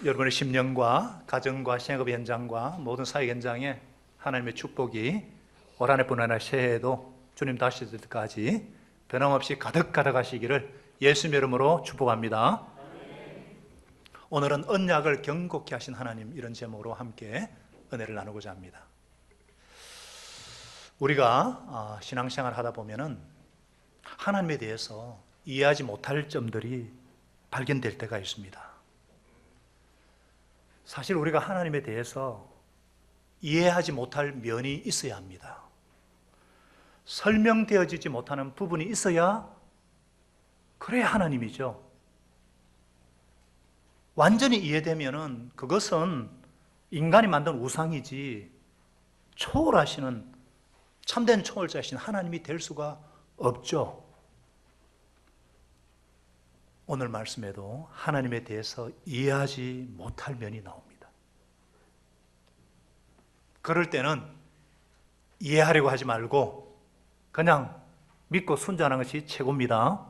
여러분의 심령과 가정과 생업 현장과 모든 사회 현장에 하나님의 축복이 올 한 해뿐 아니라 새해에도 주님 다시 올 때까지 변함없이 가득 가득하시기를 예수님의 이름으로 축복합니다. 오늘은 언약을 경고케 하신 하나님, 이런 제목으로 함께 은혜를 나누고자 합니다. 우리가 신앙생활 하다 보면은 하나님에 대해서 이해하지 못할 점들이 발견될 때가 있습니다. 사실 우리가 하나님에 대해서 이해하지 못할 면이 있어야 합니다. 설명되어지지 못하는 부분이 있어야 그래야 하나님이죠. 완전히 이해되면은 그것은 인간이 만든 우상이지 초월하시는 참된 초월자이신 하나님이 될 수가 없죠. 오늘 말씀에도 하나님에 대해서 이해하지 못할 면이 나옵니다. 그럴 때는 이해하려고 하지 말고 그냥 믿고 순종하는 것이 최고입니다.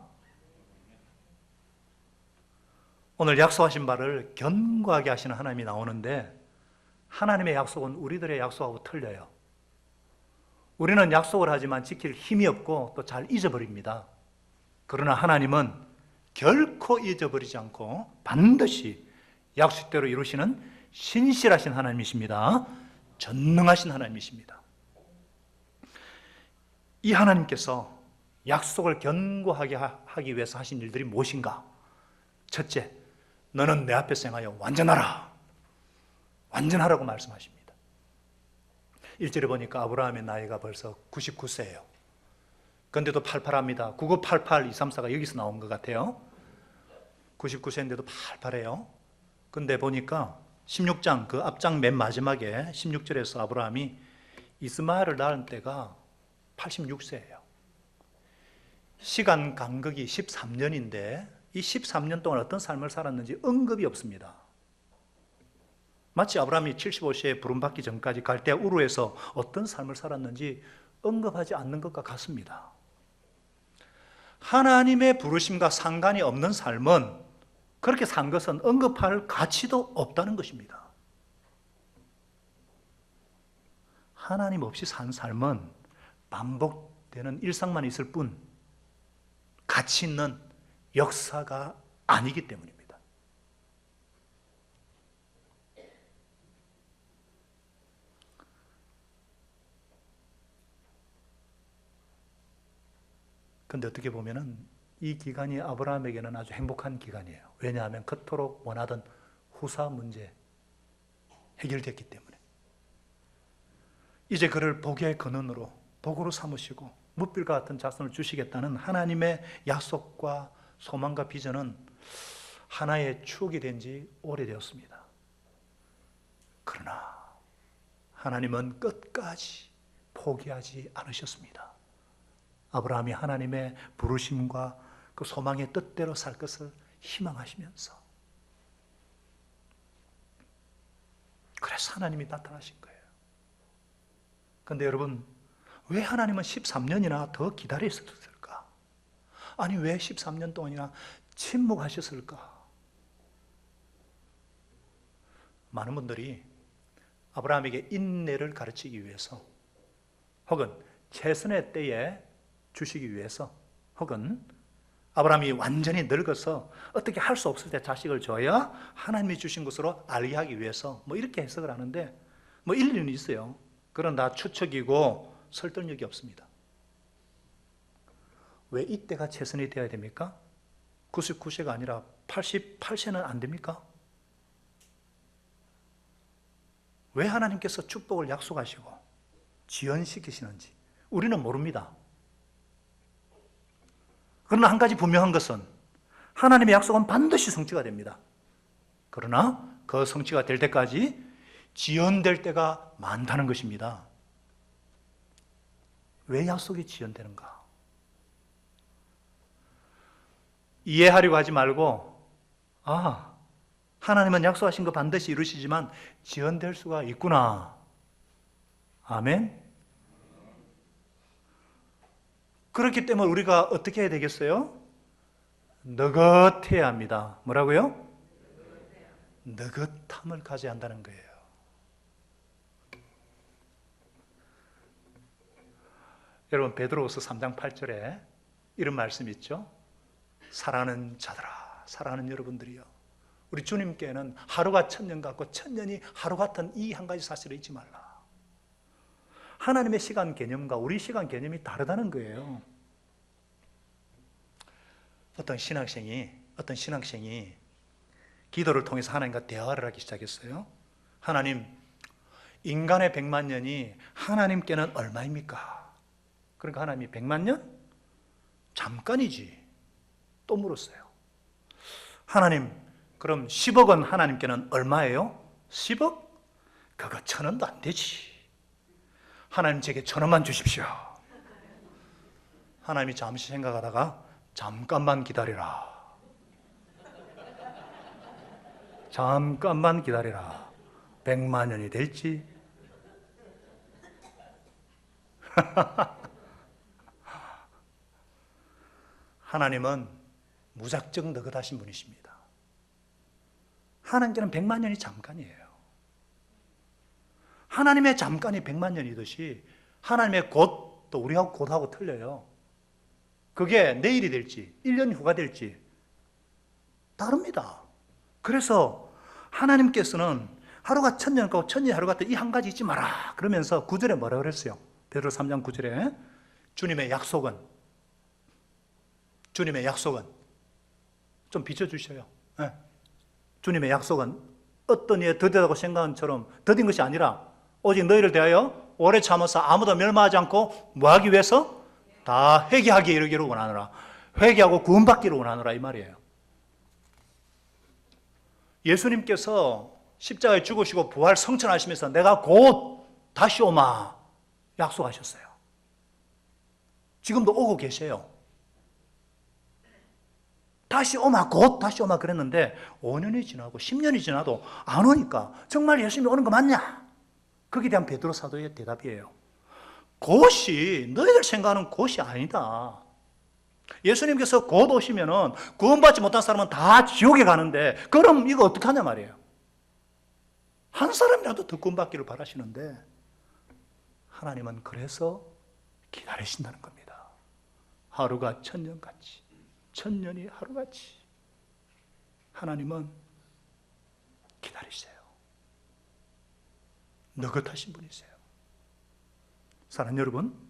오늘 약속하신 바를 견고하게 하시는 하나님이 나오는데, 하나님의 약속은 우리들의 약속하고 틀려요. 우리는 약속을 하지만 지킬 힘이 없고 또 잘 잊어버립니다. 그러나 하나님은 결코 잊어버리지 않고 반드시 약속대로 이루시는 신실하신 하나님이십니다. 전능하신 하나님이십니다. 이 하나님께서 약속을 견고하게 하기 위해서 하신 일들이 무엇인가? 첫째, 너는 내 앞에서 행하여 완전하라. 완전하라고 말씀하십니다. 1절에 보니까 아브라함의 나이가 벌써 99세예요. 그런데도 팔팔합니다. 9988, 234가 여기서 나온 것 같아요. 99세인데도 팔팔해요. 근데 보니까 16장, 그 앞장 맨 마지막에 16절에서 아브라함이 이스마엘을 낳은 때가 86세예요. 시간 간극이 13년인데 이 13년 동안 어떤 삶을 살았는지 언급이 없습니다. 마치 아브라함이 75세에 부름받기 전까지 갈대아 우르에서 어떤 삶을 살았는지 언급하지 않는 것과 같습니다. 하나님의 부르심과 상관이 없는 삶은, 그렇게 산 것은 언급할 가치도 없다는 것입니다. 하나님 없이 산 삶은 반복되는 일상만 있을 뿐 가치 있는 역사가 아니기 때문입니다. 그런데 어떻게 보면은 이 기간이 아브라함에게는 아주 행복한 기간이에요. 왜냐하면 그토록 원하던 후사 문제 해결됐기 때문에 이제 그를 복의 근원으로, 복으로 삼으시고 뭇빌과 같은 자손을 주시겠다는 하나님의 약속과 소망과 비전은 하나의 추억이 된 지 오래되었습니다. 그러나 하나님은 끝까지 포기하지 않으셨습니다. 아브라함이 하나님의 부르심과 그 소망의 뜻대로 살 것을 희망하시면서, 그래서 하나님이 나타나신 거예요. 그런데 여러분, 왜 하나님은 13년이나 더 기다리셨을까? 아니, 왜 13년 동안이나 침묵하셨을까? 많은 분들이 아브라함에게 인내를 가르치기 위해서, 혹은 최선의 때에 주시기 위해서, 혹은 아브라함이 완전히 늙어서 어떻게 할 수 없을 때 자식을 줘야 하나님이 주신 것으로 알게 하기 위해서 이렇게 해석을 하는데 일리는 있어요. 그건 다 추측이고 설득력이 없습니다. 왜 이때가 최선이 되어야 됩니까? 99세가 아니라 88세는 안 됩니까? 왜 하나님께서 축복을 약속하시고 지연시키시는지 우리는 모릅니다. 그러나 한 가지 분명한 것은 하나님의 약속은 반드시 성취가 됩니다. 그러나 그 성취가 될 때까지 지연될 때가 많다는 것입니다. 왜 약속이 지연되는가? 이해하려고 하지 말고, 하나님은 약속하신 거 반드시 이루시지만 지연될 수가 있구나. 아멘? 그렇기 때문에 우리가 어떻게 해야 되겠어요? 느긋해야 합니다. 뭐라고요? 느긋함을 가져야 한다는 거예요. 여러분, 베드로후서 3장 8절에 이런 말씀이 있죠. 사랑하는 자들아, 사랑하는 여러분들이요, 우리 주님께는 하루가 천년 같고 천년이 하루 같은 이 한 가지 사실을 잊지 말라. 하나님의 시간 개념과 우리 시간 개념이 다르다는 거예요. 어떤 신학생이 기도를 통해서 하나님과 대화를 하기 시작했어요. 하나님, 인간의 100만 년이 하나님께는 얼마입니까? 그러니까 하나님이 100만 년? 잠깐이지. 또 물었어요. 하나님, 그럼 10억은 하나님께는 얼마예요? 10억? 그거 1,000원도 안 되지. 하나님, 제게 1,000원만 주십시오. 하나님이 잠시 생각하다가 잠깐만 기다리라. 잠깐만 기다리라. 100만 년이 될지. 하나님은 무작정 느긋하신 분이십니다. 하나님께는 100만 년이 잠깐이에요. 하나님의 잠깐이 100만 년이듯이 하나님의 곧도 우리하고 곧하고 틀려요. 그게 내일이 될지 1년 후가 될지 다릅니다. 그래서 하나님께서는 하루가 천년 같고 천년이 하루 같다, 이 한 가지 잊지 마라 그러면서 9절에 뭐라 그랬어요? 베드로 3장 9절에 주님의 약속은 좀 비춰주셔요. 네. 주님의 약속은 어떤 이에 더디다고 생각한 처럼 더딘 것이 아니라 오직 너희를 대하여 오래 참아서 아무도 멸망하지 않고 뭐하기 위해서? 다 회개하기에 이르기를 원하노라. 회개하고 구원받기를 원하노라, 이 말이에요. 예수님께서 십자가에 죽으시고 부활 성천하시면서 내가 곧 다시 오마 약속하셨어요. 지금도 오고 계세요. 다시 오마, 곧 다시 오마 그랬는데 5년이 지나고 10년이 지나도 안 오니까 정말 예수님이 오는 거 맞냐? 거기에 대한 베드로 사도의 대답이에요. 곧이 너희들 생각하는 곧이 아니다. 예수님께서 곧 오시면은 구원받지 못한 사람은 다 지옥에 가는데 그럼 이거 어떻게 하냐 말이에요. 한 사람이라도 더 구원받기를 바라시는데 하나님은 그래서 기다리신다는 겁니다. 하루가 천년같이, 천년이 하루같이 하나님은 기다리세요. 느긋하신 분이세요. 사랑하는 여러분,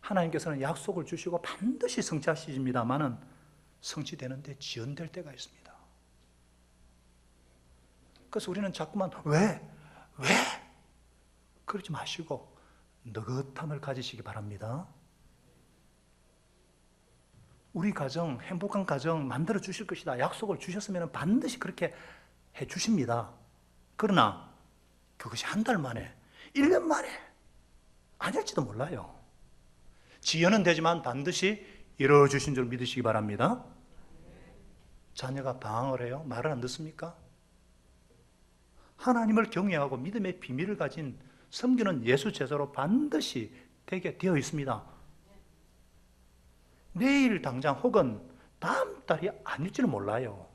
하나님께서는 약속을 주시고 반드시 성취하십니다만은 성취되는데 지연될 때가 있습니다. 그래서 우리는 자꾸만 왜? 그러지 마시고 느긋함을 가지시기 바랍니다. 우리 가정, 행복한 가정 만들어 주실 것이다 약속을 주셨으면 반드시 그렇게 해 주십니다. 그러나 그것이 한 달 만에, 1년 만에 아닐지도 몰라요. 지연은 되지만 반드시 이루어 주신 줄 믿으시기 바랍니다. 자녀가 방황을 해요? 말을 안 듣습니까? 하나님을 경외하고 믿음의 비밀을 가진 섬기는 예수 제자로 반드시 되게 되어 있습니다. 내일 당장 혹은 다음 달이 아닐지는 몰라요.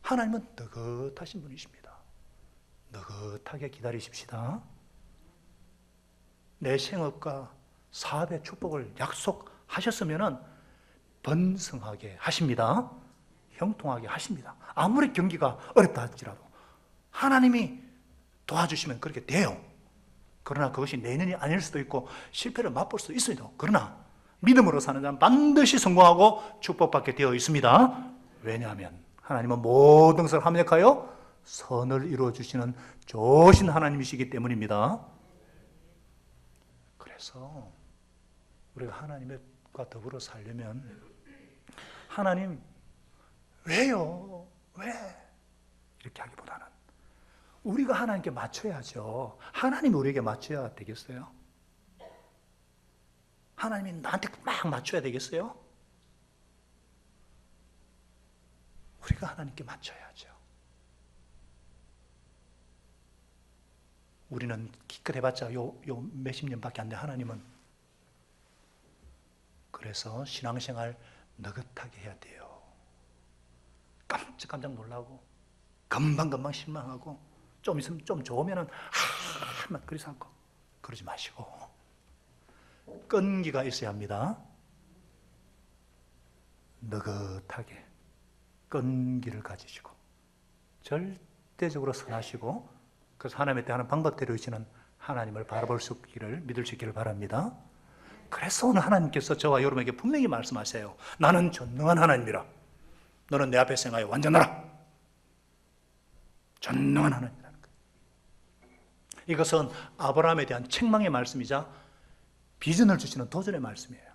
하나님은 느긋하신 분이십니다. 느긋하게 기다리십시다. 내 생업과 사업의 축복을 약속하셨으면 번성하게 하십니다. 형통하게 하십니다. 아무리 경기가 어렵다 할지라도 하나님이 도와주시면 그렇게 돼요. 그러나 그것이 내년이 아닐 수도 있고 실패를 맛볼 수도 있어요. 그러나 믿음으로 사는 자는 반드시 성공하고 축복받게 되어 있습니다. 왜냐하면 하나님은 모든 것을 합력하여 선을 이루어 주시는 좋으신 하나님이시기 때문입니다. 그래서 우리가 하나님과 더불어 살려면 하나님 왜요? 왜? 이렇게 하기보다는 우리가 하나님께 맞춰야죠. 하나님이 우리에게 맞춰야 되겠어요? 하나님이 나한테 막 맞춰야 되겠어요? 우리가 하나님께 맞춰야죠. 우리는 기껏 해봤자 요 몇십 년밖에 안 돼. 하나님은 그래서 신앙생활 느긋하게 해야 돼요. 깜빡 깜짝 놀라고 금방금방 실망하고 좀 있으면 좀 좋으면은 막 그리 삼고 그러지 마시고 끈기가 있어야 합니다. 느긋하게 끈기를 가지시고 절대적으로 선하시고 그래서 하나님의 대하는 방법대로 이시는 하나님을 바라볼 수 있기를 믿을 수 있기를 바랍니다. 그래서 오늘 하나님께서 저와 여러분에게 분명히 말씀하세요. 나는 전능한 하나님이라. 너는 내 앞에 생하여 완전하라. 전능한 하나님이라는 거예요. 이것은 아브라함에 대한 책망의 말씀이자 비전을 주시는 도전의 말씀이에요.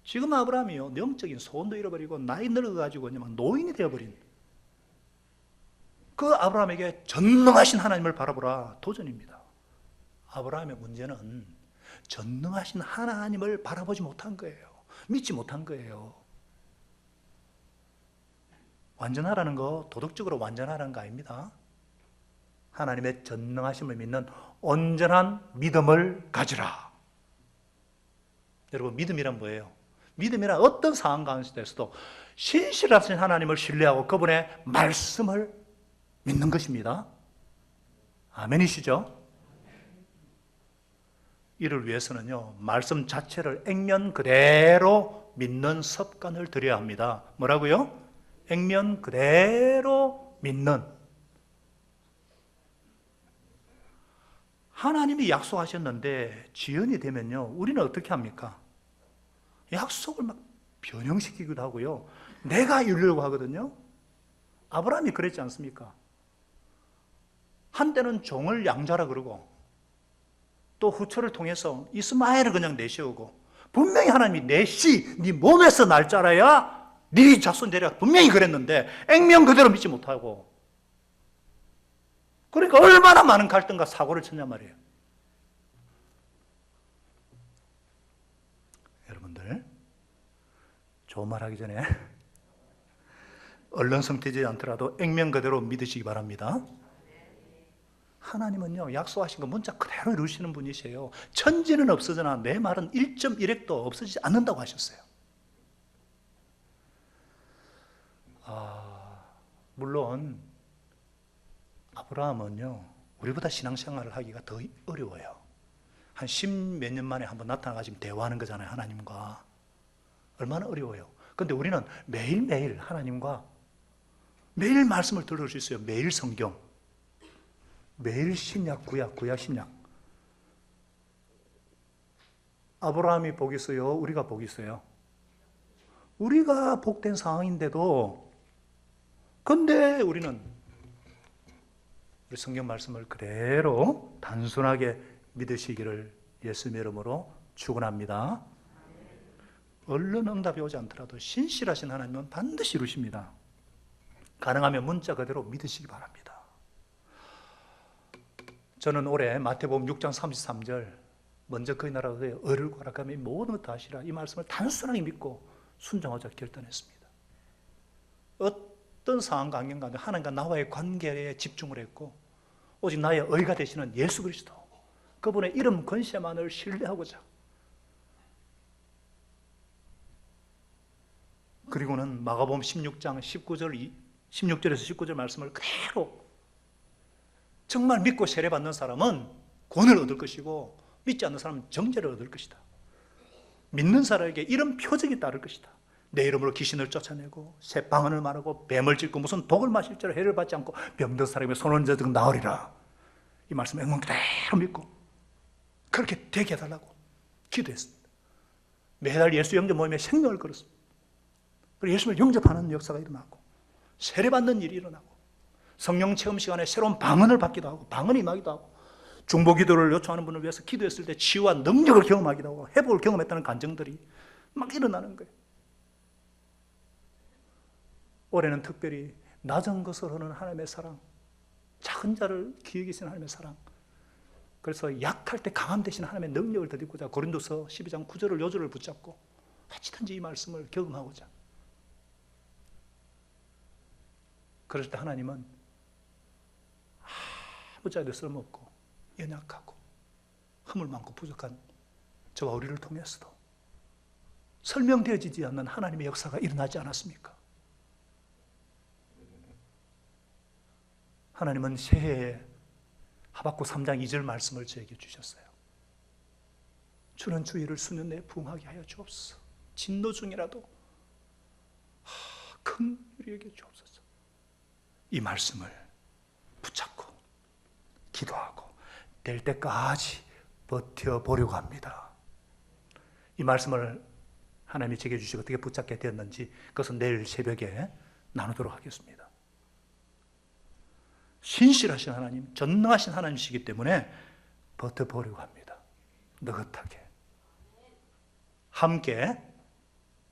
지금 아브라함이요, 영적인 소원도 잃어버리고 나이 늙어가지고 막 노인이 되어버린 그 아브라함에게 전능하신 하나님을 바라보라 도전입니다. 아브라함의 문제는 전능하신 하나님을 바라보지 못한 거예요. 믿지 못한 거예요. 완전하라는 거 도덕적으로 완전하라는 거 아닙니다. 하나님의 전능하심을 믿는 온전한 믿음을 가지라. 여러분, 믿음이란 뭐예요? 믿음이란 어떤 상황 가운데서도 신실하신 하나님을 신뢰하고 그분의 말씀을 믿는 것입니다. 아멘이시죠? 이를 위해서는요, 말씀 자체를 액면 그대로 믿는 습관을 들여야 합니다. 뭐라고요? 액면 그대로 믿는. 하나님이 약속하셨는데 지연이 되면요, 우리는 어떻게 합니까? 약속을 막 변형시키기도 하고요, 내가 이루려고 하거든요. 아브라함이 그랬지 않습니까? 한때는 종을 양자라 그러고 또 후처를 통해서 이스마엘을 그냥 내세우고, 분명히 하나님이 내 씨, 네 몸에서 날 자라야 네 자손 되리라 분명히 그랬는데 액면 그대로 믿지 못하고, 그러니까 얼마나 많은 갈등과 사고를 쳤냔 말이에요. 여러분들, 좋은 말 하기 전에 얼른 성태지 않더라도 액면 그대로 믿으시기 바랍니다. 하나님은요, 약속하신 거 문자 그대로 이루시는 분이세요. 천지는 없어지나 내 말은 1.1핵도 없어지지 않는다고 하셨어요. 물론 아브라함은요, 우리보다 신앙생활을 하기가 더 어려워요. 한 10몇 년 만에 한번 나타나가지고 대화하는 거잖아요, 하나님과. 얼마나 어려워요. 그런데 우리는 매일매일 하나님과 매일 말씀을 들을 수 있어요. 매일 성경, 매일 신약, 구약, 신약. 아브라함이 복이 있어요? 우리가 복이 있어요? 우리가 복된 상황인데도, 근데 우리는 우리 성경 말씀을 그대로 단순하게 믿으시기를 예수님의 이름으로 축원합니다. 얼른 응답이 오지 않더라도 신실하신 하나님은 반드시 이루십니다. 가능하면 문자 그대로 믿으시기 바랍니다. 저는 올해 마태복음 6장 33절 먼저 그의 나라가 그의 의를 구하라 모든 것 다 하시라, 이 말씀을 단순하게 믿고 순종하자 결단했습니다. 어떤 상황 관계 가운데 하나님과 나와의 관계에 집중을 했고, 오직 나의 의가 되시는 예수 그리스도, 그분의 이름 권세만을 신뢰하고자, 그리고는 마가복음 16장 16절에서 19절 말씀을 그대로 정말 믿고 세례받는 사람은 구원을 얻을 것이고, 믿지 않는 사람은 정죄를 얻을 것이다. 믿는 사람에게 이런 표적이 따를 것이다. 내 이름으로 귀신을 쫓아내고 새방언을 말하고 뱀을 짖고 무슨 독을 마실지라 해를 받지 않고 병든 사람의 손을 얹어 나으리라. 이 말씀 액면 그대로 믿고 그렇게 되게 해달라고 기도했습니다. 매달 예수 영접 모임에 생명을 걸었습니다. 그리고 예수님을 영접하는 역사가 일어나고 세례받는 일이 일어나고 성령 체험 시간에 새로운 방언을 받기도 하고 방언이 임하기도 하고, 중보 기도를 요청하는 분을 위해서 기도했을 때 치유와 능력을 경험하기도 하고 회복을 경험했다는 간증들이 막 일어나는 거예요. 올해는 특별히 낮은 것을 하는 하나님의 사랑, 작은 자를 기억이 있는 하나님의 사랑, 그래서 약할 때 강함 대신 하나님의 능력을 드리고자 고린도서 12장 9절을 요절을 붙잡고 어찌든지 이 말씀을 경험하고자, 그럴 때 하나님은 아무 자에도 쓸모없고 연약하고 허물 많고 부족한 저와 우리를 통해서도 설명되어지지 않는 하나님의 역사가 일어나지 않았습니까? 하나님은 새해에 하박국 3장 2절 말씀을 저에게 주셨어요. 주는 주의를 수년 내에 부응하게 하여 주옵소서. 진노 중이라도 긍휼히 여겨 주옵소서. 이 말씀을 붙잡고 기도하고 될 때까지 버텨보려고 합니다. 이 말씀을 하나님이 제게 주시고 어떻게 붙잡게 되었는지 그것은 내일 새벽에 나누도록 하겠습니다. 신실하신 하나님, 전능하신 하나님이시기 때문에 버텨보려고 합니다. 느긋하게 함께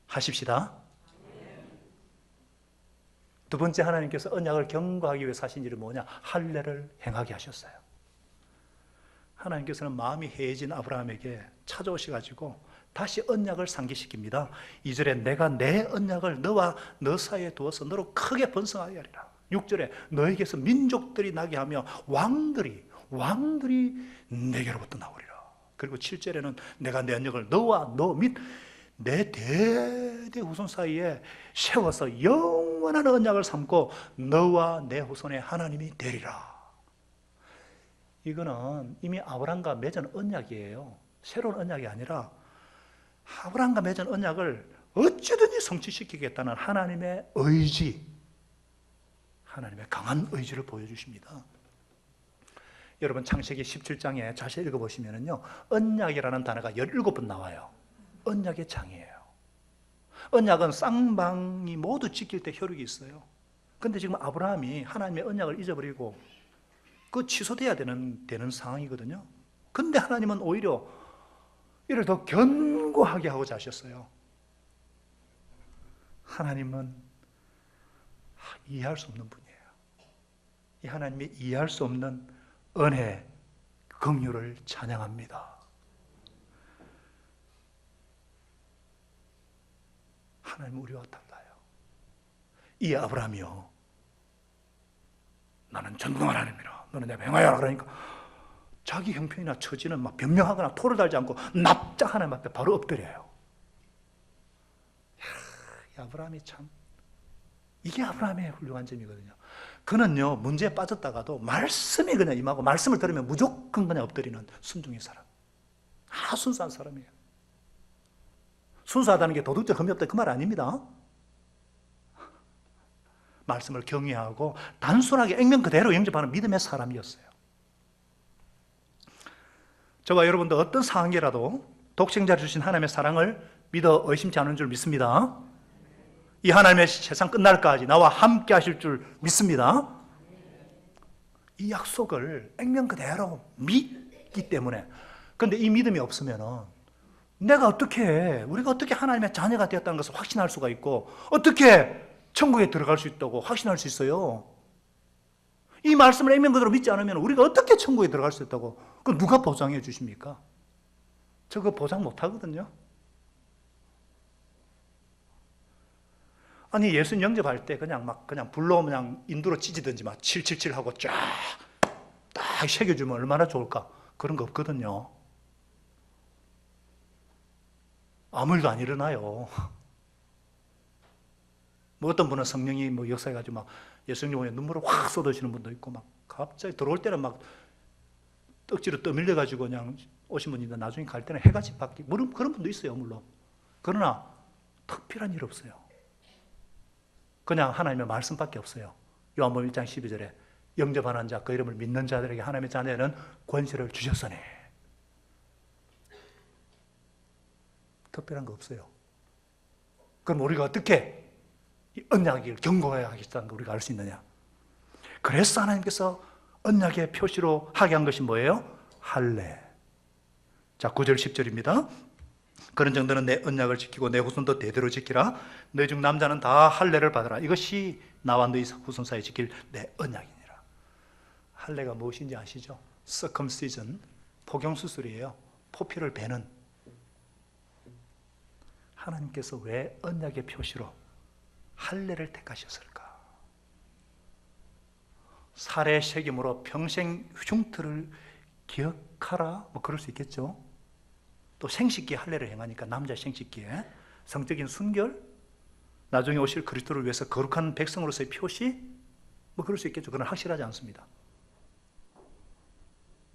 하십시다. 두 번째, 하나님께서 언약을 경고하기 위해서 하신 일이 뭐냐? 할례를 행하게 하셨어요. 하나님께서는 마음이 해해진 아브라함에게 찾아오셔가지고 다시 언약을 상기시킵니다. 2절에 내가 내 언약을 너와 너 사이에 두어서 너로 크게 번성하게 하리라. 6절에 너에게서 민족들이 나게 하며 왕들이 내게로부터 나오리라. 그리고 7절에는 내가 내 언약을 너와 너 및 내 대대 후손 사이에 세워서 영원한 언약을 삼고 너와 내 후손의 하나님이 되리라. 이거는 이미 아브라함과 맺은 언약이에요. 새로운 언약이 아니라 아브라함과 맺은 언약을 어찌든지 성취시키겠다는 하나님의 의지, 하나님의 강한 의지를 보여주십니다. 여러분 창세기 17장에 자세히 읽어보시면요, 언약이라는 단어가 17번 나와요. 언약의 장이에요. 언약은 쌍방이 모두 지킬 때 효력이 있어요. 그런데 지금 아브라함이 하나님의 언약을 잊어버리고 그 취소돼야 되는 상황이거든요. 근데 하나님은 오히려 이를 더 견고하게 하고자 하셨어요. 하나님은 이해할 수 없는 분이에요. 이 하나님이 이해할 수 없는 은혜, 긍휼을 찬양합니다. 하나님 우리와 달라요. 이 아브라함이요, 나는 전능한 하나님이라 너는 내 명하여라 그러니까 자기 형편이나 처지는 막 변명하거나 토를 달지 않고 납작 하나님 앞에 바로 엎드려요. 이 아브라함이 참, 이게 아브라함의 훌륭한 점이거든요. 그는요, 문제에 빠졌다가도 말씀이 그냥 임하고 말씀을 들으면 무조건 그냥 엎드리는 순종의 사람, 아주 순수한 사람이에요. 순수하다는 게 도덕적 흠이 없다 그 말 아닙니다. 말씀을 경외하고 단순하게 액면 그대로 영접하는 믿음의 사람이었어요. 저와 여러분도 어떤 상황이라도 독생자를 주신 하나님의 사랑을 믿어 의심치 않은 줄 믿습니다. 이 하나님의 세상 끝날까지 나와 함께 하실 줄 믿습니다. 이 약속을 액면 그대로 믿기 때문에. 그런데 이 믿음이 없으면 우리가 어떻게 하나님의 자녀가 되었다는 것을 확신할 수가 있고 어떻게 천국에 들어갈 수 있다고 확신할 수 있어요? 이 말씀을 액면 그대로 믿지 않으면 우리가 어떻게 천국에 들어갈 수 있다고? 그 누가 보장해 주십니까? 저 그거 보장 못 하거든요. 아니 예수님 영접할 때 그냥 불로 그냥 인두로 찢이든지 막 777 하고 쫙 딱 새겨주면 얼마나 좋을까? 그런 거 없거든요. 아무 일도 안 일어나요. 뭐 어떤 분은 성령이 뭐 역사해가지고 막 예수님 오면 눈물을 확 쏟으시는 분도 있고 막 갑자기 들어올 때는 막 떡지로 떠밀려가지고 그냥 오신 분인데 나중에 갈 때는 해같이 바뀌고 그런 분도 있어요, 물론. 그러나 특별한 일 없어요. 그냥 하나님의 말씀밖에 없어요. 요한복음 1장 12절에 영접하는 자, 그 이름을 믿는 자들에게 하나님의 자녀는 권세를 주셨으니. 특별한 거 없어요. 그럼 우리가 어떻게 이 언약을 경고해야 하겠다는 걸 우리가 알 수 있느냐? 그래서 하나님께서 언약의 표시로 하게 한 것이 뭐예요? 할례. 자, 9절 10절입니다. 그런 정도는 내 언약을 지키고 내 후손도 대대로 지키라. 너희 중 남자는 다 할례를 받으라. 이것이 나와 너희 후손 사이에 지킬 내 언약이니라. 할례가 무엇인지 아시죠? circumcision, 포경수술이에요. 포피를 베는. 하나님께서 왜 언약의 표시로 할례를 택하셨을까? 살의 책임으로 평생 흉터를 기억하라, 뭐 그럴 수 있겠죠. 또 생식기에 할례를 행하니까 남자 생식기에 성적인 순결, 나중에 오실 그리스도를 위해서 거룩한 백성으로서의 표시, 뭐 그럴 수 있겠죠. 그건 확실하지 않습니다.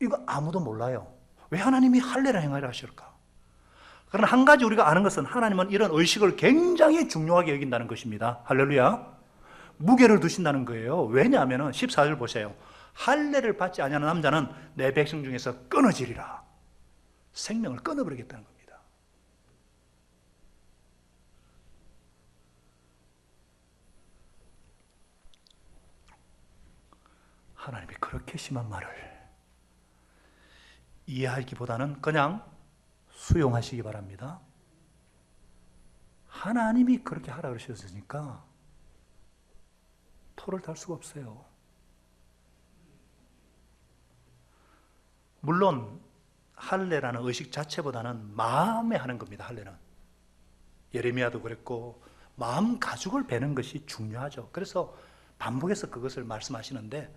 이거 아무도 몰라요. 왜 하나님이 할례를 행하라 하실까? 그러나 한 가지 우리가 아는 것은 하나님은 이런 의식을 굉장히 중요하게 여긴다는 것입니다. 할렐루야. 무게를 두신다는 거예요. 왜냐하면 14절 보세요. 할례를 받지 아니하는 남자는 내 백성 중에서 끊어지리라. 생명을 끊어버리겠다는 겁니다. 하나님이 그렇게 심한 말을 이해하기보다는 그냥 수용하시기 바랍니다. 하나님이 그렇게 하라 그러셨으니까 토를 달 수가 없어요. 물론 할례라는 의식 자체보다는 마음에 하는 겁니다. 할례는 예레미야도 그랬고 마음 가죽을 베는 것이 중요하죠. 그래서 반복해서 그것을 말씀하시는데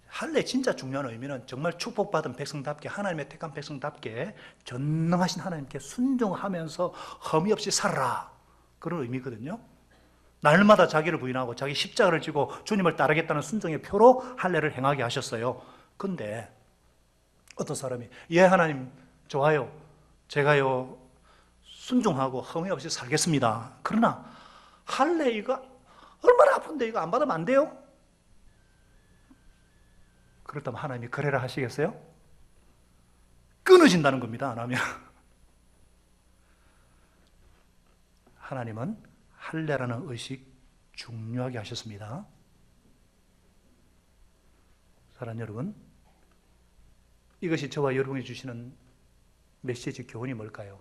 할례 진짜 중요한 의미는 정말 축복받은 백성답게 하나님의 택한 백성답게 전능하신 하나님께 순종하면서 흠이 없이 살아라 그런 의미거든요. 날마다 자기를 부인하고 자기 십자가를 지고 주님을 따르겠다는 순종의 표로 할례를 행하게 하셨어요. 근데 어떤 사람이 예 하나님 좋아요 제가요 순종하고 흠이 없이 살겠습니다. 그러나 할례 이거 얼마나 아픈데 이거 안 받으면 안 돼요? 그렇다면 하나님이 그래라 하시겠어요? 끊어진다는 겁니다. 안 하면. 하나님은 할례라는 의식 중요하게 하셨습니다. 사랑하는 여러분, 이것이 저와 여러분이 주시는 메시지 교훈이 뭘까요?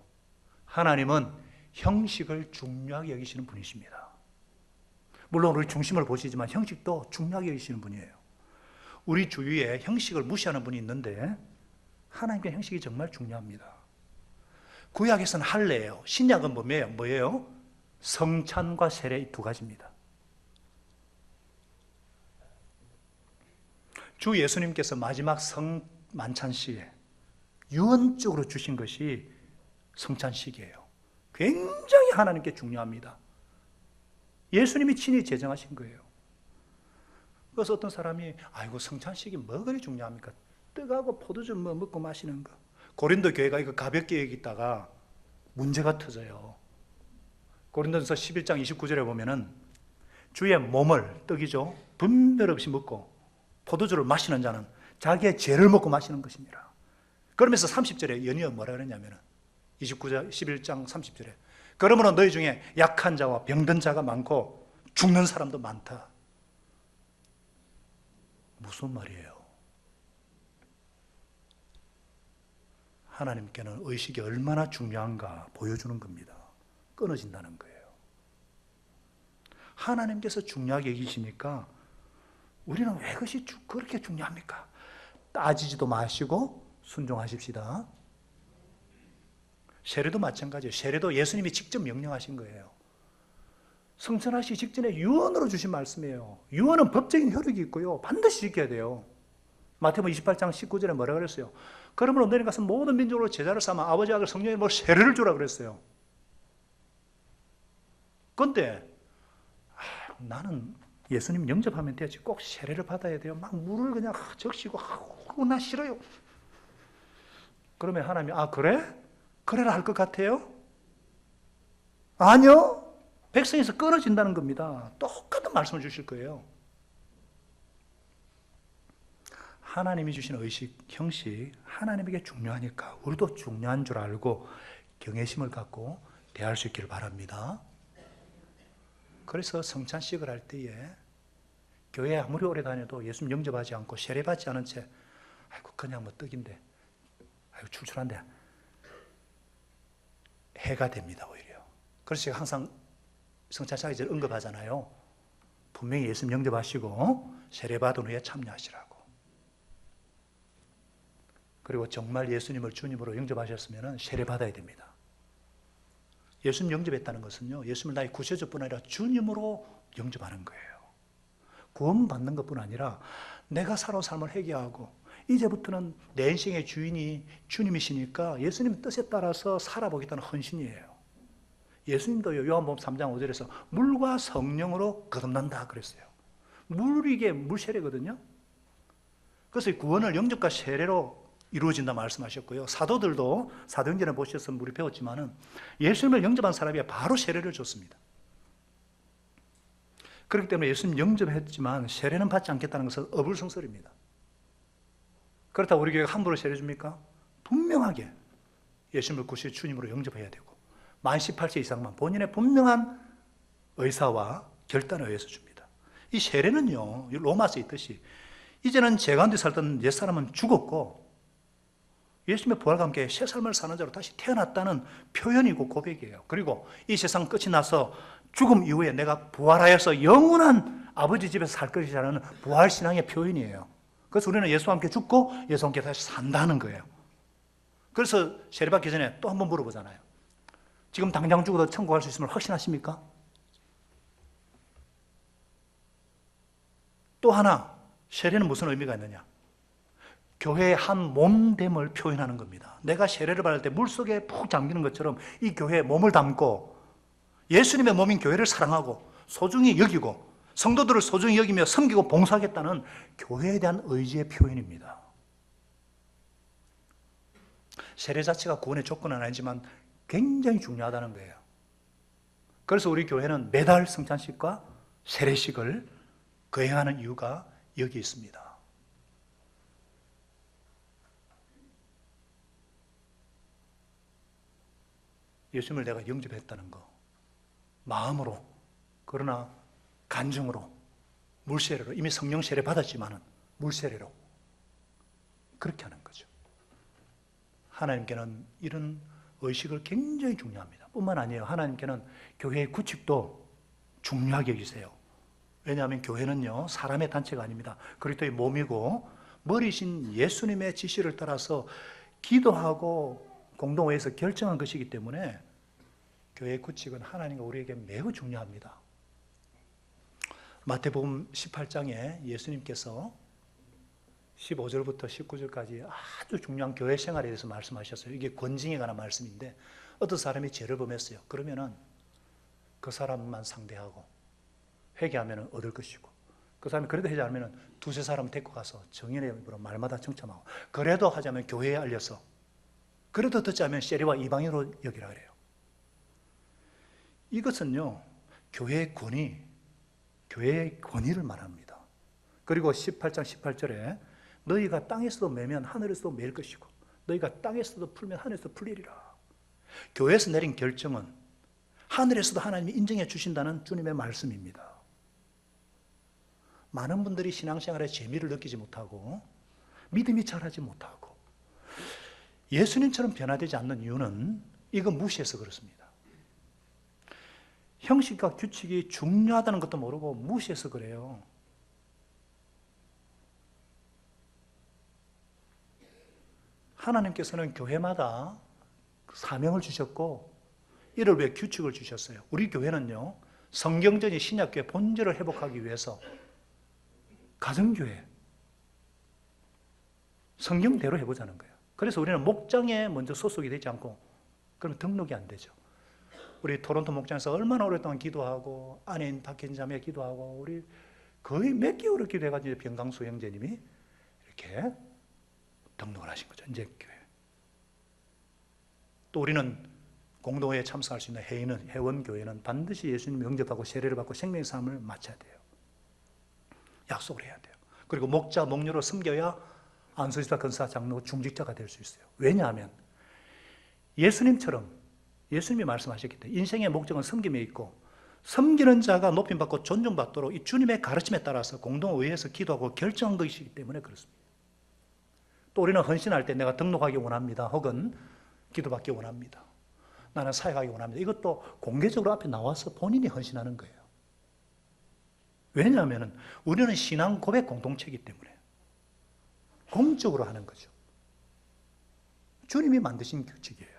하나님은 형식을 중요하게 여기시는 분이십니다. 물론 우리 중심을 보시지만 형식도 중요하게 여기시는 분이에요. 우리 주위에 형식을 무시하는 분이 있는데 하나님께 형식이 정말 중요합니다. 구약에서는 할례예요. 신약은 뭐예요? 성찬과 세례 이 두 가지입니다. 주 예수님께서 마지막 성만찬시에 유언적으로 주신 것이 성찬식이에요. 굉장히 하나님께 중요합니다. 예수님이 친히 제정하신 거예요. 그래서 어떤 사람이 아이고 성찬식이 뭐 그리 중요합니까? 떡하고 포도주 뭐 먹고 마시는 거. 고린도 교회가 이거 가볍게 여기다가 문제가 터져요. 고린도전서 11장 29절에 보면은 주의 몸을 떡이죠. 분별 없이 먹고 포도주를 마시는 자는 자기의 죄를 먹고 마시는 것이니라. 그러면서 30절에 연이어 뭐라 그러냐면은 29절 11장 30절에 그러므로 너희 중에 약한 자와 병든 자가 많고 죽는 사람도 많다. 무슨 말이에요? 하나님께는 의식이 얼마나 중요한가 보여주는 겁니다. 끊어진다는 거예요. 하나님께서 중요하게 여기시니까 우리는 왜 그것이 그렇게 중요합니까? 따지지도 마시고 순종하십시다. 세례도 마찬가지예요. 세례도 예수님이 직접 명령하신 거예요. 성천하시기 직전에 유언으로 주신 말씀이에요. 유언은 법적인 효력이 있고요. 반드시 지켜야 돼요. 마태복음 28장 19절에 뭐라 그랬어요? 그러므로 너희 가서 모든 민족으로 제자를 삼아 아버지 아들 성령의 뭐 세례를 주라 그랬어요. 그런데 나는 예수님 영접하면 되지 꼭 세례를 받아야 돼요. 막 물을 그냥 적시고 나 싫어요. 그러면 하나님이 그래? 그래라 할 것 같아요? 아니요. 백성에서 끊어진다는 겁니다. 똑같은 말씀을 주실 거예요. 하나님이 주신 의식, 형식, 하나님에게 중요하니까 우리도 중요한 줄 알고 경외심을 갖고 대할 수 있기를 바랍니다. 그래서 성찬식을 할 때에 교회에 아무리 오래 다녀도 예수님 영접하지 않고 세례받지 않은 채 아이고 그냥 뭐 떡인데 아이고 출출한데 해가 됩니다. 오히려. 그래서 제가 항상 성찬식하기 전에 언급하잖아요. 분명히 예수님 영접하시고 세례받은 후에 참여하시라고. 그리고 정말 예수님을 주님으로 영접하셨으면 세례받아야 됩니다. 예수님 영접했다는 것은요, 예수님을 나의 구세주뿐 아니라 주님으로 영접하는 거예요. 구원받는 것뿐 아니라 내가 살아온 삶을 회개하고 이제부터는 내 인생의 주인이 주님이시니까 예수님 뜻에 따라서 살아보겠다는 헌신이에요. 예수님도요, 요한복음 3장 5절에서 물과 성령으로 거듭난다 그랬어요. 이게 물세례거든요. 그래서 구원을 영접과 세례로 이루어진다 말씀하셨고요. 사도들도 사도행전에 보셔서 우리 배웠지만은 예수님을 영접한 사람이 바로 세례를 줬습니다. 그렇기 때문에 예수님 영접했지만 세례는 받지 않겠다는 것은 어불성설입니다. 그렇다고 우리 교회가 함부로 세례 줍니까? 분명하게 예수님을 구주의 주님으로 영접해야 되고 만 18세 이상만 본인의 분명한 의사와 결단에 의해서 줍니다. 이 세례는요, 로마서에 있듯이 이제는 제 가운데 살던 옛사람은 죽었고 예수님의 부활과 함께 새 삶을 사는 자로 다시 태어났다는 표현이고 고백이에요. 그리고 이 세상 끝이 나서 죽음 이후에 내가 부활하여서 영원한 아버지 집에서 살 것이라는 부활신앙의 표현이에요. 그래서 우리는 예수와 함께 죽고 예수와 함께 다시 산다는 거예요. 그래서 세례받기 전에 또 한 번 물어보잖아요. 지금 당장 죽어도 천국 갈 수 있음을 확신하십니까? 또 하나, 세례는 무슨 의미가 있느냐? 교회의 한 몸됨을 표현하는 겁니다. 내가 세례를 받을 때 물속에 푹 잠기는 것처럼 이 교회에 몸을 담고 예수님의 몸인 교회를 사랑하고 소중히 여기고 성도들을 소중히 여기며 섬기고 봉사하겠다는 교회에 대한 의지의 표현입니다. 세례 자체가 구원의 조건은 아니지만 굉장히 중요하다는 거예요. 그래서 우리 교회는 매달 성찬식과 세례식을 거행하는 이유가 여기 있습니다. 예수님을 내가 영접했다는 거, 마음으로, 그러나 간증으로, 물세례로, 이미 성령 세례 받았지만은 물세례로 그렇게 하는 거죠. 하나님께는 이런 의식을 굉장히 중요합니다. 뿐만 아니에요. 하나님께는 교회의 구칙도 중요하게 여기세요. 왜냐하면 교회는요, 사람의 단체가 아닙니다. 그리스도의 몸이고 머리신 예수님의 지시를 따라서 기도하고 공동회에서 결정한 것이기 때문에 교회의 구칙은 하나님과 우리에게 매우 중요합니다. 마태복음 18장에 예수님께서 15절부터 19절까지 아주 중요한 교회 생활에 대해서 말씀하셨어요. 이게 권징에 관한 말씀인데 어떤 사람이 죄를 범했어요. 그러면은 그 사람만 상대하고 회개하면 얻을 것이고 그 사람이 그래도 하지 않으면 두세 사람 데리고 가서 정인의 입으로 말마다 청참하고 그래도 하자면 교회에 알려서 그래도 듣지 않으면 세리와 이방인으로 여기라 그래요. 이것은요, 교회의 권위를 말합니다. 그리고 18장 18절에 너희가 땅에서도 매면 하늘에서도 매일 것이고 너희가 땅에서도 풀면 하늘에서도 풀리리라. 교회에서 내린 결정은 하늘에서도 하나님이 인정해 주신다는 주님의 말씀입니다. 많은 분들이 신앙생활에 재미를 느끼지 못하고 믿음이 자라지 못하고 예수님처럼 변화되지 않는 이유는 이거 무시해서 그렇습니다. 형식과 규칙이 중요하다는 것도 모르고 무시해서 그래요. 하나님께서는 교회마다 사명을 주셨고 이를 위해 규칙을 주셨어요. 우리 교회는요, 성경적인 신약교회 본질을 회복하기 위해서 가정교회, 성경대로 해보자는 거예요. 그래서 우리는 목장에 먼저 소속이 되지 않고 그러면 등록이 안 되죠. 우리 토론토 목장에서 얼마나 오랫동안 기도하고 안에 있는 밖에 있는 자매가 기도하고 우리 거의 몇 개월을 기도해가지고 병강수 형제님이 이렇게 등록을 하신 거죠. 이제 교회. 또 우리는 공동회에 참석할 수 있는 회원교회는 반드시 예수님 영접하고 세례를 받고 생명의 삶을 마쳐야 돼요. 약속을 해야 돼요. 그리고 목자, 목녀로 섬겨야 안수지사, 권사, 장로, 중직자가 될 수 있어요. 왜냐하면 예수님이 말씀하셨기 때문에 인생의 목적은 섬김에 있고 섬기는 자가 높임받고 존중받도록 이 주님의 가르침에 따라서 공동의회에서 기도하고 결정한 것이기 때문에 그렇습니다. 또 우리는 헌신할 때 내가 등록하기 원합니다. 혹은 기도받기 원합니다. 나는 사역하기 원합니다. 이것도 공개적으로 앞에 나와서 본인이 헌신하는 거예요. 왜냐하면 우리는 신앙 고백 공동체이기 때문에 공적으로 하는 거죠. 주님이 만드신 규칙이에요.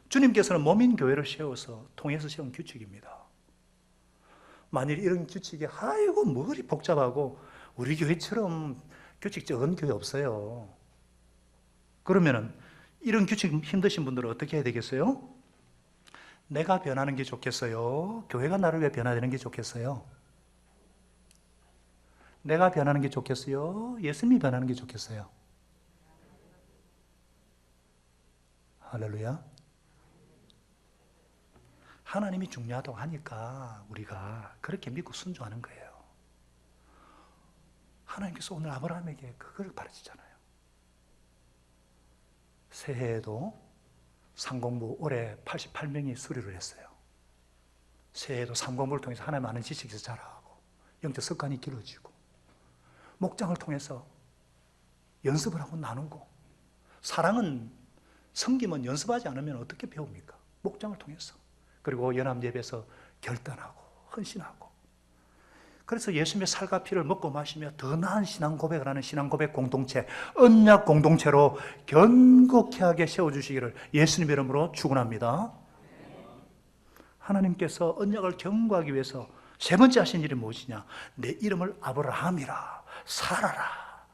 주님께서는 몸인 교회를 세워서 통해서 세운 규칙입니다. 만일 이런 규칙이 아이고 머리 복잡하고 우리 교회처럼 규칙 적은 교회 없어요. 그러면은 이런 규칙 힘드신 분들은 어떻게 해야 되겠어요? 내가 변하는 게 좋겠어요? 교회가 나를 위해 변화되는 게 좋겠어요? 내가 변하는 게 좋겠어요? 예수님이 변하는 게 좋겠어요? 할렐루야. 하나님이 중요하다고 하니까 우리가 그렇게 믿고 순종하는 거예요. 하나님께서 오늘 아브라함에게 그걸 가르치잖아요. 새해에도 상공부 올해 88명이 수료를 했어요. 새해에도 상공부를 통해서 하나님 아는 지식에서 자라고 영적 습관이 길어지고 목장을 통해서 연습을 하고 나누고 사랑은 섬김은 연습하지 않으면 어떻게 배웁니까? 목장을 통해서. 그리고 연합예배에서 결단하고 헌신하고 그래서 예수님의 살과 피를 먹고 마시며 더 나은 신앙 고백을 하는 신앙 고백 공동체, 언약 공동체로 견고하게 세워주시기를 예수님 이름으로 축원합니다. 하나님께서 언약을 견고하기 위해서 세 번째 하신 일이 무엇이냐? 내 이름을 아브라함이라 살아라.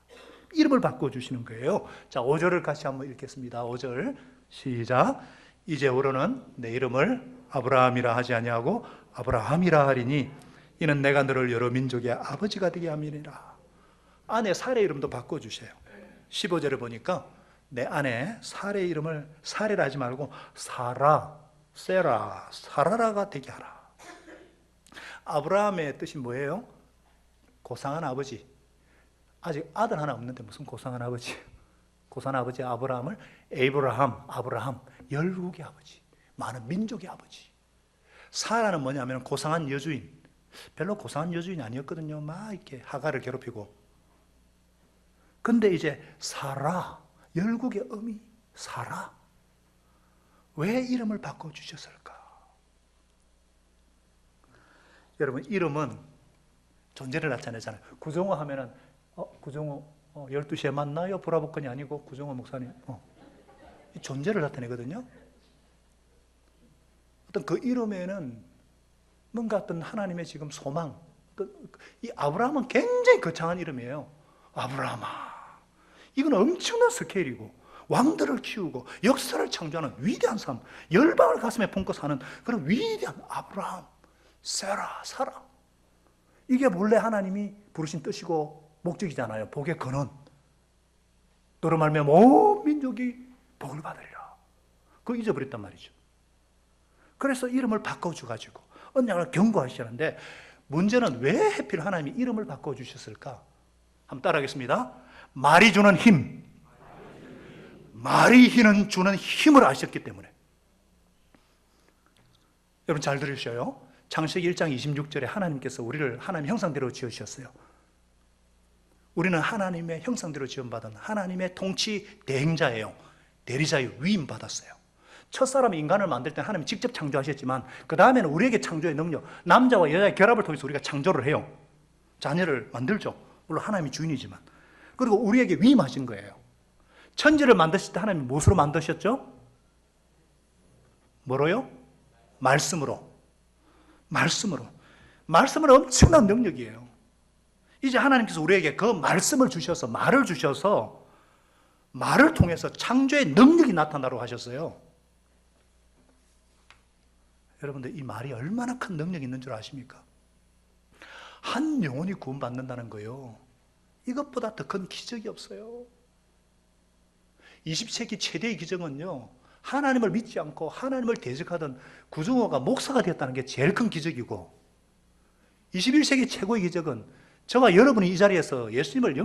이름을 바꿔주시는 거예요. 자, 5절을 같이 한번 읽겠습니다. 5절 시작. 이제부로는 내 이름을 아브라함이라 하지 아니하고 아브라함이라 하리니 이는 내가 너를 여러 민족의 아버지가 되게 함이니라. 아내 사레 이름도 바꿔주세요. 15절에 보니까 내 아내 사레 이름을 사레라 하지 말고 사라, 세라, 사라라가 되게 하라. 아브라함의 뜻이 뭐예요? 고상한 아버지. 아직 아들 하나 없는데 무슨 고상한 아버지? 고상한 아버지 아브라함을 아브라함, 열국의 아버지, 많은 민족의 아버지. 사라는 뭐냐면 고상한 여주인. 별로 고상한 여주인이 아니었거든요. 막 이렇게 하가를 괴롭히고. 근데 이제 사라, 열국의 어미 사라. 왜 이름을 바꿔주셨을까? 여러분, 이름은 존재를 나타내잖아요. 구정호 하면은 구정호 12시에 만나요? 브라보건이 아니고 구정호 목사님 존재를 나타내거든요. 어떤 그 이름에는 뭔가 어떤 하나님의 지금 소망, 이 아브라함은 굉장히 거창한 이름이에요. 아브라함아. 이건 엄청난 스케일이고 왕들을 키우고 역사를 창조하는 위대한 삶, 열방을 가슴에 품고 사는 그런 위대한 아브라함, 세라, 사라. 이게 본래 하나님이 부르신 뜻이고 목적이잖아요. 복의 근원. 너로 말미암아 온 민족이 복을 받으리라. 그거 잊어버렸단 말이죠. 그래서 이름을 바꿔줘가지고 언약을 경고하시는데 문제는 왜 하필 하나님이 이름을 바꿔주셨을까? 한번 따라하겠습니다. 말이 주는 힘, 말이 주는 힘을 아셨기 때문에. 여러분 잘 들으셔요. 창세기 1장 26절에 하나님께서 우리를 하나님의 형상대로 지으셨어요. 우리는 하나님의 형상대로 지음받은 하나님의 통치 대행자예요. 대리자예요. 위임받았어요. 첫사람 인간을 만들 때 하나님이 직접 창조하셨지만 그 다음에는 우리에게 창조의 능력, 남자와 여자의 결합을 통해서 우리가 창조를 해요. 자녀를 만들죠. 물론 하나님이 주인이지만. 그리고 우리에게 위임하신 거예요. 천지를 만드실 때 하나님이 무엇으로 만드셨죠? 뭐로요? 말씀으로. 말씀은 엄청난 능력이에요. 이제 하나님께서 우리에게 그 말씀을 주셔서 말을 주셔서 말을 통해서 창조의 능력이 나타나도록 하셨어요. 여러분들 이 말이 얼마나 큰 능력이 있는 줄 아십니까? 한 영혼이 구원받는다는 거예요. 이것보다 더 큰 기적이 없어요. 20세기 최대의 기적은요, 하나님을 믿지 않고 하나님을 대적하던 구정호가 목사가 되었다는 게 제일 큰 기적이고, 21세기 최고의 기적은 저와 여러분이 이 자리에서 예수님을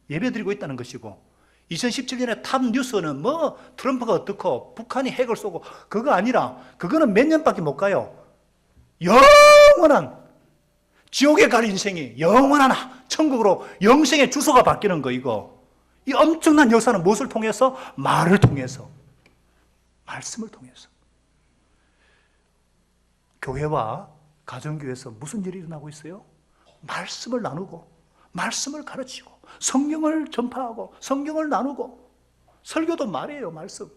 예배드리고 있다는 것이고, 2017년에 탑 뉴스는 뭐 트럼프가 어떻고 북한이 핵을 쏘고 그거 아니라 그거는 몇 년밖에 못 가요. 영원한 지옥에 갈 인생이 영원한 천국으로 영생의 주소가 바뀌는 거. 이거 이 엄청난 역사는 무엇을 통해서? 말을 통해서, 말씀을 통해서. 교회와 가정교회에서 무슨 일이 일어나고 있어요? 말씀을 나누고 말씀을 가르치고 성경을 전파하고 성경을 나누고. 설교도 말이에요. 말씀.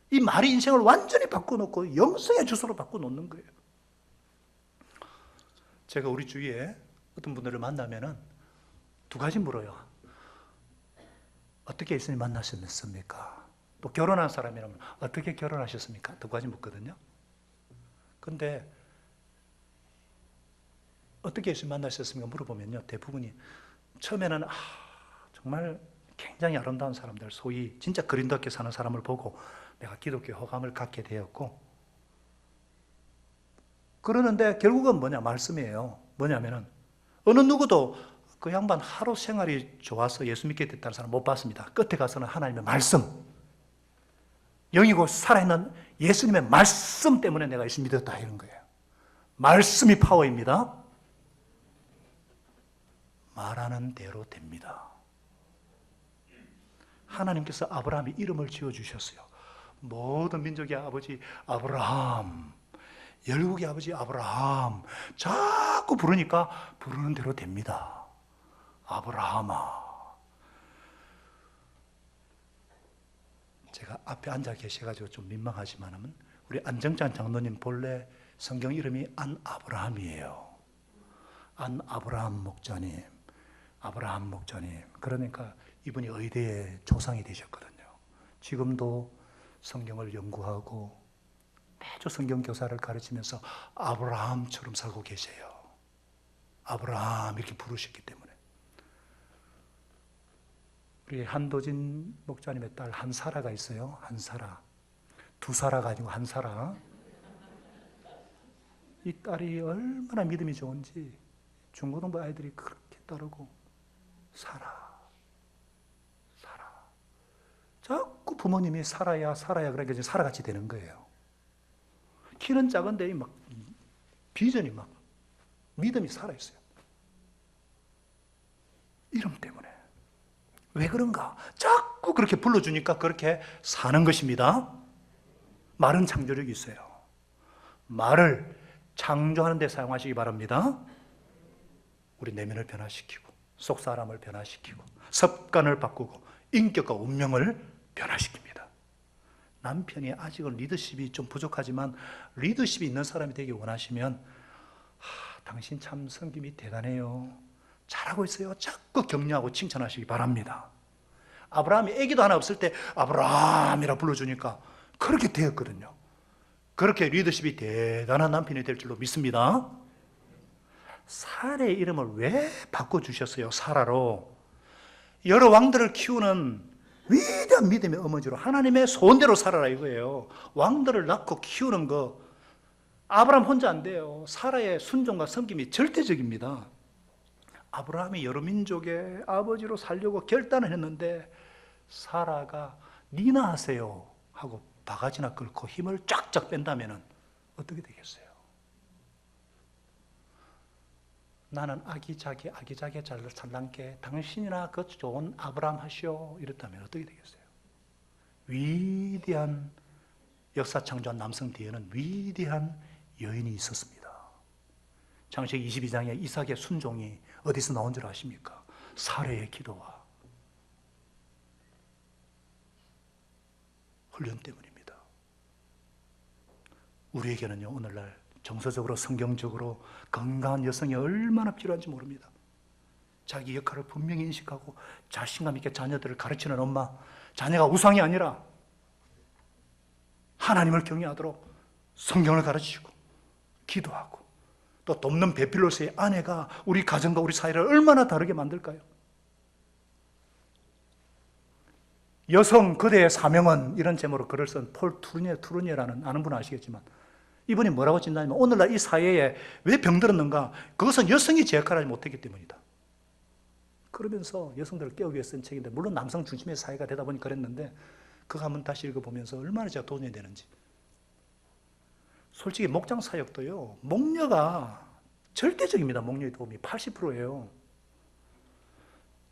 이 말이 인생을 완전히 바꿔놓고 영성의 주소로 바꿔놓는 거예요. 제가 우리 주위에 어떤 분들을 만나면은 두 가지 물어요. 어떻게 예수님 만나셨습니까? 또 결혼한 사람이라면 어떻게 결혼하셨습니까? 두 가지 묻거든요. 근데 어떻게 예수님 만나셨습니까? 물어보면요, 대부분이 처음에는 정말 굉장히 아름다운 사람들, 소위 진짜 그린답게 사는 사람을 보고 내가 기독교에 호감을 갖게 되었고, 그러는데 결국은 뭐냐? 말씀이에요. 뭐냐면은 어느 누구도 그 양반 하루 생활이 좋아서 예수 믿게 됐다는 사람 못 봤습니다. 끝에 가서는 하나님의 말씀, 영이고 살아있는 예수님의 말씀 때문에 내가 예수 믿었다, 이런 거예요. 말씀이 파워입니다. 말하는 대로 됩니다. 하나님께서 아브라함이 이름을 지어주셨어요. 모든 민족의 아버지 아브라함, 열국의 아버지 아브라함, 자꾸 부르니까 부르는 대로 됩니다. 아브라함아. 제가 앞에 앉아 계셔가지고 좀 민망하지만 우리 안정찬 장로님 본래 성경 이름이 안아브라함이에요. 안아브라함 목자님, 아브라함 목자님. 그러니까 이분이 의대의 조상이 되셨거든요. 지금도 성경을 연구하고 매주 성경 교사를 가르치면서 아브라함처럼 살고 계세요. 아브라함 이렇게 부르셨기 때문에. 우리 한도진 목자님의 딸 한사라가 있어요. 한사라. 두 사라가 아니고 한사라. 이 딸이 얼마나 믿음이 좋은지 중고등부 아이들이 그렇게 따르고 살아. 자꾸 부모님이 살아야 그러니까 이제 살아같이 되는 거예요. 키는 작은데 막 비전이 막 믿음이 살아있어요. 이름 때문에. 왜 그런가? 자꾸 그렇게 불러주니까 그렇게 사는 것입니다. 말은 창조력이 있어요. 말을 창조하는 데 사용하시기 바랍니다. 우리 내면을 변화시키고 속 사람을 변화시키고 습관을 바꾸고 인격과 운명을 변화시킵니다. 남편이 아직은 리더십이 좀 부족하지만 리더십이 있는 사람이 되기 원하시면 당신 참 섬김이 대단해요. 잘하고 있어요. 자꾸 격려하고 칭찬하시기 바랍니다. 아브라함이 아기도 하나 없을 때 아브라함이라 불러주니까 그렇게 되었거든요. 그렇게 리더십이 대단한 남편이 될 줄로 믿습니다. 사라의 이름을 왜 바꿔주셨어요? 사라로. 여러 왕들을 키우는 위대한 믿음의 어머니로 하나님의 소원대로 살아라 이거예요. 왕들을 낳고 키우는 거 아브라함 혼자 안 돼요. 사라의 순종과 섬김이 절대적입니다. 아브라함이 여러 민족의 아버지로 살려고 결단을 했는데 사라가 니나 하세요 하고 바가지나 긁고 힘을 쫙쫙 뺀다면 어떻게 되겠어요? 나는 아기자기 잘난게 당신이나 그 좋은 아브라함 하시오 이랬다면 어떻게 되겠어요? 위대한 역사 창조한 남성 뒤에는 위대한 여인이 있었습니다. 창세기 22장에 이삭의 순종이 어디서 나온 줄 아십니까? 사례의 기도와 훈련 때문입니다. 우리에게는요, 오늘날 정서적으로 성경적으로 건강한 여성이 얼마나 필요한지 모릅니다. 자기 역할을 분명히 인식하고 자신감 있게 자녀들을 가르치는 엄마, 자녀가 우상이 아니라 하나님을 경외하도록 성경을 가르치고 기도하고 또 돕는 베필로스의 아내가 우리 가정과 우리 사회를 얼마나 다르게 만들까요? 여성 그대의 사명은 이런 제목으로 글을 쓴 폴 투르니에라는 아는 분은 아시겠지만 이분이 뭐라고 진단하냐면 오늘날 이 사회에 왜 병들었는가? 그것은 여성이 제 역할을 하지 못했기 때문이다. 그러면서 여성들을 깨우기 위해 쓴 책인데 물론 남성 중심의 사회가 되다 보니 그랬는데 그거 한번 다시 읽어보면서 얼마나 제가 도전이 되는지. 솔직히 목장 사역도요, 목녀가 절대적입니다. 목녀의 도움이 80%예요.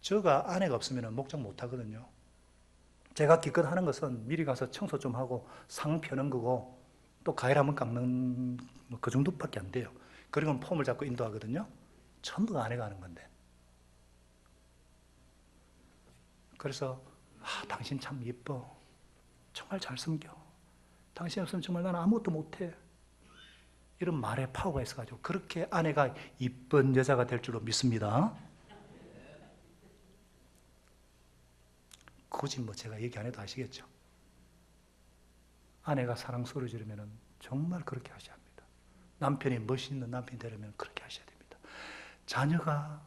저가 아내가 없으면 목장 못 하거든요. 제가 기껏 하는 것은 미리 가서 청소 좀 하고 상 펴는 거고 또 과일 한번 깎는 그 정도밖에 안 돼요. 그리고 폼을 잡고 인도하거든요. 전부가 아내가 하는 건데. 그래서 당신 참 예뻐. 정말 잘 섬겨. 당신 없으면 정말 나는 아무것도 못해. 이런 말에 파워가 있어가지고 그렇게 아내가 이쁜 여자가 될 줄로 믿습니다. 굳이 제가 얘기 안 해도 아시겠죠? 아내가 사랑 소리 지르면 정말 그렇게 하셔야 합니다. 남편이 멋있는 남편이 되려면 그렇게 하셔야 됩니다. 자녀가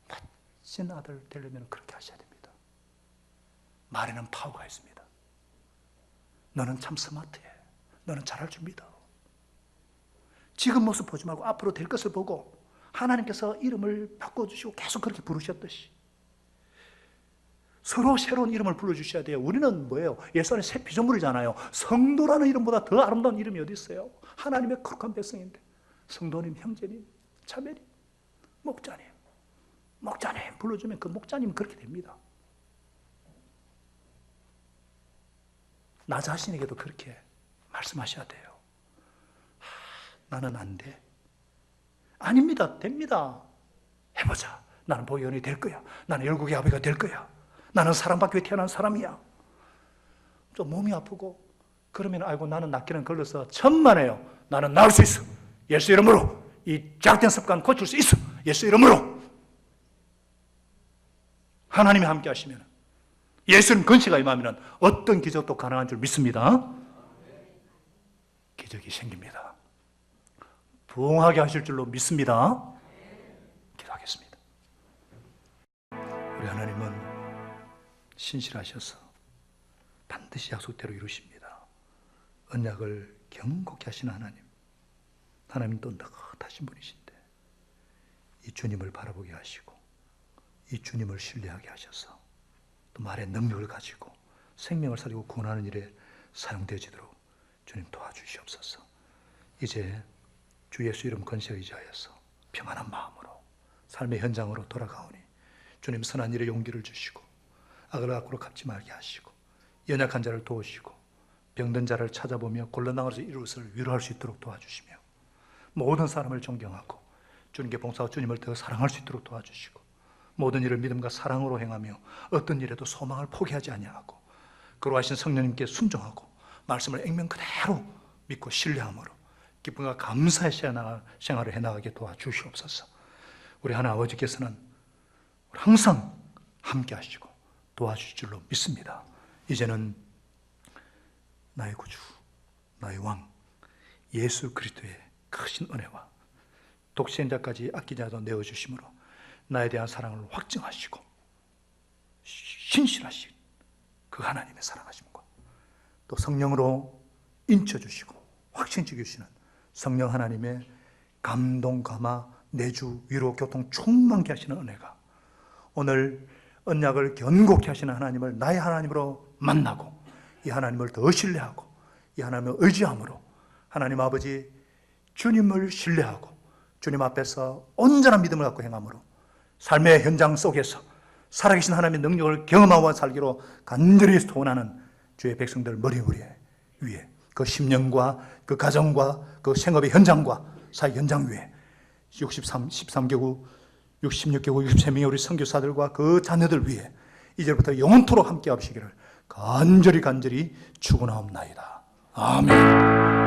멋진 아들 되려면 그렇게 하셔야 됩니다. 말에는 파워가 있습니다. 너는 참 스마트해. 너는 잘할 줄 믿어. 지금 모습 보지 말고 앞으로 될 것을 보고 하나님께서 이름을 바꿔주시고 계속 그렇게 부르셨듯이 서로 새로운 이름을 불러주셔야 돼요. 우리는 뭐예요? 예수 안에 새 피조물이잖아요. 성도라는 이름보다 더 아름다운 이름이 어디 있어요? 하나님의 거룩한 백성인데 성도님, 형제님, 자매님, 목자님 불러주면 그 목자님은 그렇게 됩니다. 나 자신에게도 그렇게 말씀하셔야 돼요. 나는 안 돼. 아닙니다. 됩니다. 해보자. 나는 보혜원이 될 거야. 나는 열국의 아버지가 될 거야. 나는 사랑받기 위해 태어난 사람이야. 좀 몸이 아프고 그러면 아이고 나는 낫기는 걸려서 천만에요. 나는 나을 수 있어. 예수 이름으로 이 잘못된 습관 고칠 수 있어. 예수 이름으로. 하나님이 함께 하시면 예수님 근시가 임하면 어떤 기적도 가능한 줄 믿습니다. 기적이 생깁니다. 부흥하게 하실 줄로 믿습니다. 기도하겠습니다. 우리 하나님은 신실하셔서 반드시 약속대로 이루십니다. 언약을 경고케 하시는 하나님. 하나님 또 느긋하신 분이신데 이 주님을 바라보게 하시고 이 주님을 신뢰하게 하셔서 또 말의 능력을 가지고 생명을 살리고 구원하는 일에 사용되어지도록 주님 도와주시옵소서. 이제 주 예수 이름 건세에 의지하여서 평안한 마음으로 삶의 현장으로 돌아가오니 주님 선한 일에 용기를 주시고 악을 악으로 갚지 말게 하시고 연약한 자를 도우시고 병든 자를 찾아보며 곤란당해서 이루어서 위로할 수 있도록 도와주시며 모든 사람을 존경하고 주님께 봉사하고 주님을 더 사랑할 수 있도록 도와주시고 모든 일을 믿음과 사랑으로 행하며 어떤 일에도 소망을 포기하지 아니하고 그러하신 성령님께 순종하고 말씀을 액면 그대로 믿고 신뢰함으로 기쁨과 감사의 생활을 해나가게 도와주시옵소서. 우리 하나님 아버지께서는 항상 함께 하시고 도와주실 줄로 믿습니다. 이제는 나의 구주, 나의 왕 예수 그리스도의 크신 은혜와 독생자까지 아끼지 않아도 내어주심으로 나에 대한 사랑을 확증하시고 신실하신 그 하나님의 사랑하심과 또 성령으로 인쳐주시고 확신주 주시는 성령 하나님의 감동, 감화, 내주, 위로, 교통 충만케 하시는 은혜가 오늘 언약을 견고케 하시는 하나님을 나의 하나님으로 만나고 이 하나님을 더 신뢰하고 이 하나님을 의지함으로 하나님 아버지 주님을 신뢰하고 주님 앞에서 온전한 믿음을 갖고 행함으로 삶의 현장 속에서 살아계신 하나님의 능력을 경험하고 살기로 간절히 소원하는 주의 백성들 머리 위에 그 10년과 그 가정과 그 생업의 현장과 사회 현장 위에 13개국, 66개국, 63명의 우리 선교사들과 그 자녀들 위해 이제부터 영원토록 함께 하시기를 간절히 축원하옵나이다. 아멘.